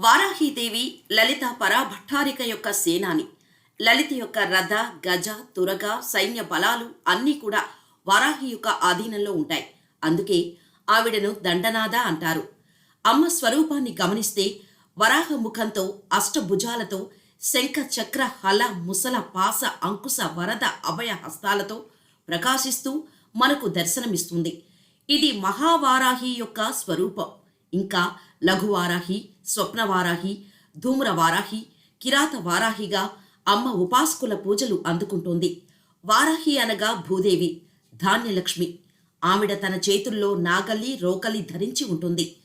వారాహీదేవి లలిత పరాభట్టారిక యొక్క సేనాని. లలిత యొక్క రథ, గజ, తురగ, సైన్య బలాలు అన్నీ కూడా వారాహి యొక్క ఆధీనంలో ఉంటాయి. అందుకే ఆవిడను దండనాథ అంటారు. అమ్మ స్వరూపాన్ని గమనిస్తే వరాహ ముఖంతో, అష్టభుజాలతో, శంఖ, చక్ర, హల, ముసల, పాస, అంకుశ, వరద, అభయ హస్తాలతో ప్రకాశిస్తూ మనకు దర్శనమిస్తుంది. ఇది మహావారాహి యొక్క స్వరూపం. ఇంకా లఘువారాహి, స్వప్నవారాహి, ధూమ్రవారాహి, కిరాత వారాహిగా అమ్మ ఉపాసకుల పూజలు అందుకుంటోంది. వారాహి అనగా భూదేవి, ధాన్యలక్ష్మి. ఆవిడ తన చేతుల్లో నాగలి, రోకలి ధరించి ఉంటుంది.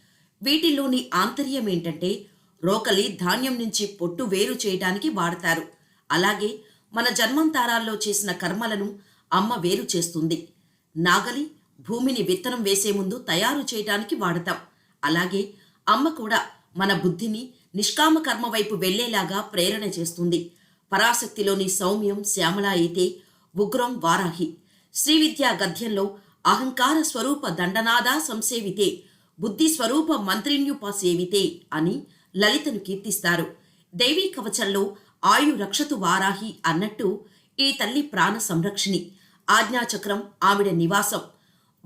వీటిల్లోని ఆంతర్యం ఏంటంటే, రోకలి ధాన్యం నుంచి పొట్టు వేరు చేయడానికి వాడతారు. అలాగే మన జన్మంతారాల్లో చేసిన కర్మలను అమ్మ వేరు చేస్తుంది. నాగలి భూమిని విత్తనం వేసే ముందు తయారు చేయడానికి వాడతాం. అలాగే అమ్మ కూడా మన బుద్ధిని నిష్కామ కర్మ వైపు వెళ్లేలాగా ప్రేరణ చేస్తుంది. పరాశక్తిలోని సౌమ్యం శ్యామల అయితే ఉగ్రం వారాహి. శ్రీవిద్యా గద్యంలో అహంకార స్వరూప దండనాద సంసేవితే, బుద్ధి స్వరూప మంత్రిణ్యుపసేవితే అని లలితను కీర్తిస్తారు. దేవీ కవచంలో ఆయు రక్షతు వారాహి అన్నట్టు ఈ తల్లి ప్రాణ సంరక్షిణి. ఆజ్ఞాచక్రం ఆవిడ నివాసం.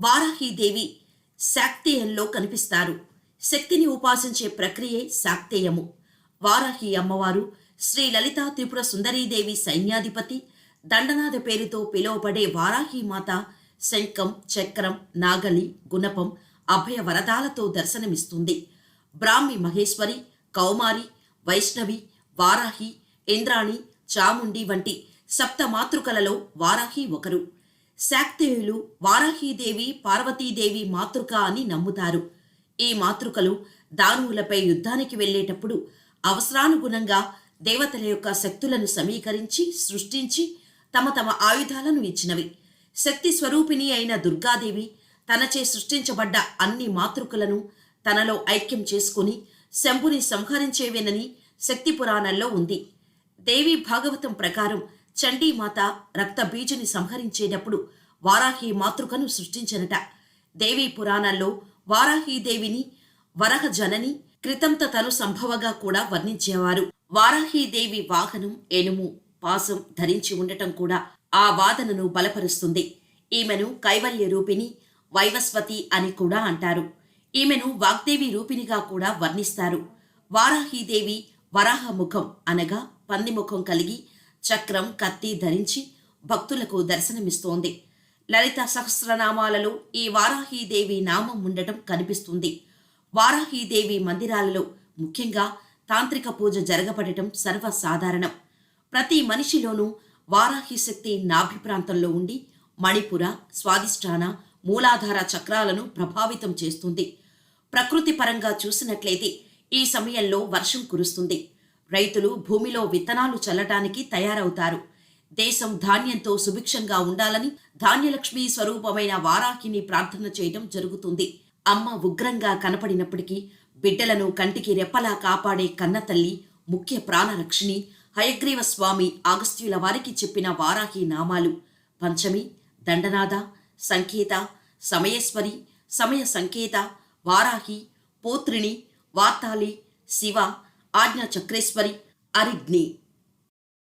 వారాహీదేవి శాక్తేయంలో కనిపిస్తారు. శక్తిని ఉపాసించే ప్రక్రియే శాక్తేయము. వారాహి అమ్మవారు శ్రీ లలితా త్రిపుర సుందరీదేవి సైన్యాధిపతి. దండనాథ పేరుతో పిలువబడే వారాహిమాత శంఖం, చక్రం, నాగలి, గుణపం, అభయ వరదాలతో దర్శనమిస్తుంది. బ్రాహ్మి మహేశ్వరి, కౌమారి, వైష్ణవి, వారాహి, ఇంద్రాణి, చాముండి వంటి సప్తమాతృకలలో వారాహి ఒకరు. శాక్తేయులు వారాహీదేవి పార్వతీదేవి మాతృక అని నమ్ముతారు. ఈ మాతృకలు దానవులపై యుద్ధానికి వెళ్లేటప్పుడు అవసరానుగుణంగా దేవతల యొక్క శక్తులను సమీకరించి సృష్టించి తమ తమ ఆయుధాలను ఇచ్చినవి. శక్తి స్వరూపిణి అయిన దుర్గాదేవి తనచే సృష్టించబడ్డ అన్ని మాతృకలను తనలో ఐక్యం చేసుకుని శంభుని సంహరించేవేనని శక్తి పురాణంలో ఉంది. దేవి భాగవతం ప్రకారం చండీమాత రక్తబీజుని సంహరించేటప్పుడు వారాహి మాతృకను సృష్టించనట. దేవీ పురాణాల్లో వారాహీదేవిని వరహ జనని, కృతంత తను సంభవగా కూడా వర్ణించేవారు. వారాహీదేవి వాహనం ఏనుము, పాసం ధరించి ఉండటం కూడా ఆ వాదనను బలపరుస్తుంది. ఈమెను కైవల్య రూపిణి, వైవస్వతి అని కూడా అంటారు. ఈమెను వాగ్దేవి రూపిణిగా కూడా వర్ణిస్తారు. వారాహీదేవి వరాహ ముఖం అనగా పంది ముఖం కలిగి చక్రం, కత్తి ధరించి భక్తులకు దర్శనమిస్తోంది. లలిత సహస్రనామాలలో ఈ వారాహీదేవి నామం ఉండటం కనిపిస్తుంది. వారాహీదేవి మందిరాలలో ముఖ్యంగా తాంత్రిక పూజ జరగబడటం సర్వసాధారణం. ప్రతి మనిషిలోనూ వారాహి శక్తి నాభి ప్రాంతంలో ఉండి మణిపుర, స్వాదిష్టాన, మూలాధార చక్రాలను ప్రభావితం చేస్తుంది. ప్రకృతి పరంగా చూసినట్లయితే ఈ సమయంలో వర్షం కురుస్తుంది. రైతులు భూమిలో విత్తనాలు చల్లటానికి తయారవుతారు. దేశం ధాన్యంతో సుభిక్షంగా ఉండాలని ధాన్యలక్ష్మి స్వరూపమైన వారాహిని ప్రార్థన చేయడం జరుగుతుంది. అమ్మ ఉగ్రంగా కనపడినప్పటికీ బిడ్డలను కంటికి రెప్పలా కాపాడే కన్నతల్లి, ముఖ్య ప్రాణరక్షిణి హయగ్రీవ స్వామి అగస్త్యుల వారికి చెప్పిన వారాహి నామాలు పంచమి, దండనాథ, సంకేత, సమయేశ్వరి, సమయ సంకేత, వారాహి, పోత్రిణి, వార్తాళి, శివ, ఆజ్ఞా చక్రేశ్వరి, అరిగ్ని.